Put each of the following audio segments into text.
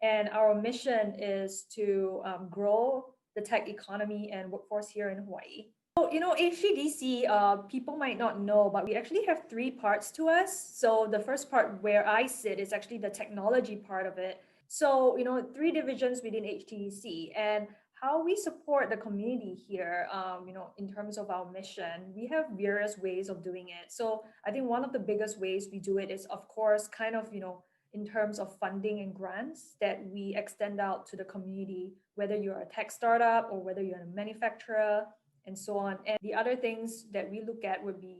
And our mission is to grow the tech economy and workforce here in Hawaii. So, HTDC, people might not know, but we actually have three parts to us. So the first part where I sit is actually the technology part of it. So, three divisions within HTDC, and how we support the community here, in terms of our mission, we have various ways of doing it. So I think one of the biggest ways we do it is, of course, kind of, in terms of funding and grants that we extend out to the community, whether you're a tech startup or whether you're a manufacturer and so on. And the other things that we look at would be,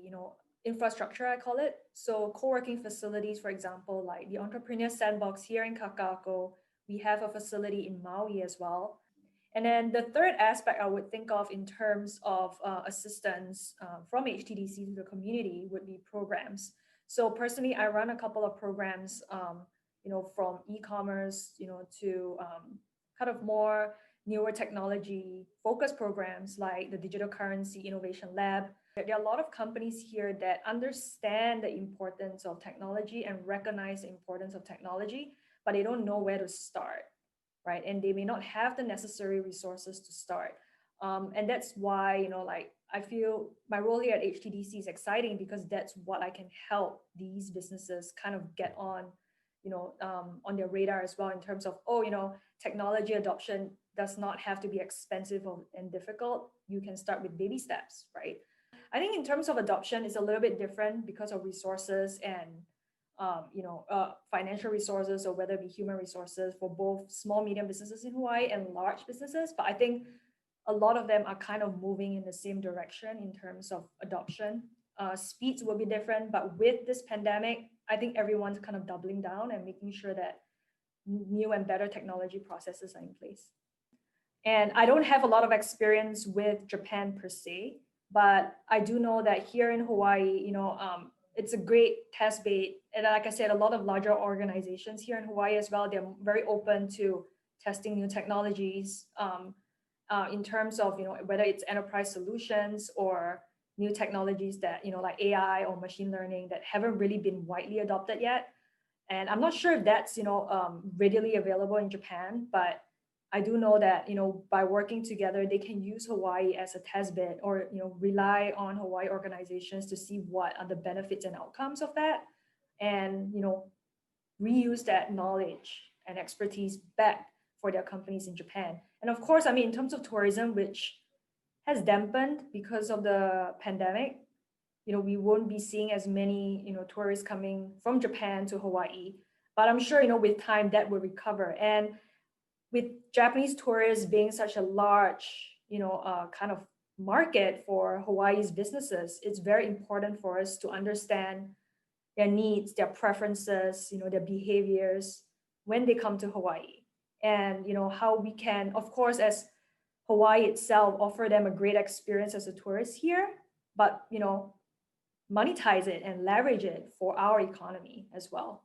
infrastructure, I call it. So co-working facilities, for example, like the Entrepreneur Sandbox here in Kakako. We have a facility in Maui as well. And then the third aspect I would think of in terms of assistance from HTDC to the community would be programs. So personally, I run a couple of programs, from e-commerce, to kind of more newer technology focused programs like the Digital Currency Innovation Lab. There are a lot of companies here that understand the importance of technology and recognize the importance of technology, but they don't know where to start, right? And they may not have the necessary resources to start. And that's why, I feel my role here at HTDC is exciting because that's what I can help these businesses kind of get on, on their radar as well in terms of, technology adoption does not have to be expensive and difficult. You can start with baby steps, right? I think in terms of adoption, it's a little bit different because of resources and financial resources, or whether it be human resources for both small, medium businesses in Hawaii and large businesses. But I think a lot of them are kind of moving in the same direction in terms of adoption. Speeds will be different, but with this pandemic, I think everyone's kind of doubling down and making sure that new and better technology processes are in place. And I don't have a lot of experience with Japan per se, but I do know that here in Hawaii, it's a great test bed. And like I said, a lot of larger organizations here in Hawaii as well, they're very open to testing new technologies in terms of, whether it's enterprise solutions or new technologies that, like AI or machine learning that haven't really been widely adopted yet. And I'm not sure if that's, readily available in Japan, but I do know that, by working together, they can use Hawaii as a test bed or, rely on Hawaii organizations to see what are the benefits and outcomes of that. And, reuse that knowledge and expertise back for their companies in Japan. And of course, in terms of tourism, which has dampened because of the pandemic, we won't be seeing as many, tourists coming from Japan to Hawaii. But I'm sure, with time that will recover. And with Japanese tourists being such a large, kind of market for Hawaii's businesses, it's very important for us to understand their needs, their preferences, their behaviors when they come to Hawaii. And, how we can, of course, as Hawaii itself, offer them a great experience as a tourist here, but, monetize it and leverage it for our economy as well.